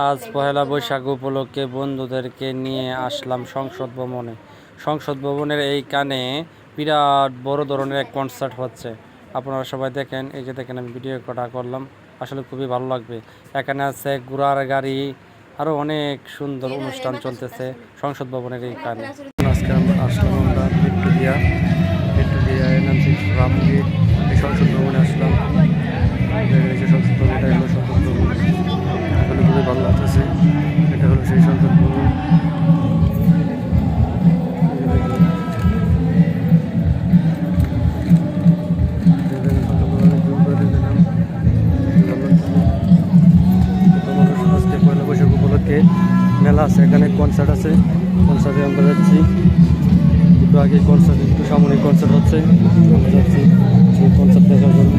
আজ পহেলা বৈশাখ উপলক্ষে বন্ধুদেরকে নিয়ে আসলাম সংসদ ভবনে। সংসদ ভবনের এইখানে বিরাট বড় ধরনের এক কনসার্ট হচ্ছে। আপনারা সবাই দেখেন, এই যে দেখেন আমি ভিডিও কটা করলাম, আসলে খুবই ভালো লাগবে। এখানে আছে ঘোড়ার গাড়ি, আরও অনেক সুন্দর অনুষ্ঠান চলতেছে সংসদ ভবনের এইখানে। আজকে আসলাম আমরা ভিক্টোরিয়া এনএমসি রামগীর এই সংসদ ভবনে আসলাম। সংসদ ভবন, এটা হলো সংসদ ভবন, এখানে খুবই ভালো লাগতেছে। এটা হলো সেই সংসদ ভবন। আজকে পয়লা বৈশাখ উপলক্ষে মেলা আছে, এখানে কনসার্ট আছে, কনসার্টে আমরা যাচ্ছি। একটু আগে কনসার্ট, একটু সামনে কনসার্ট হচ্ছে, আমরা যাচ্ছি সেই কনসার্ট দেখার জন্য।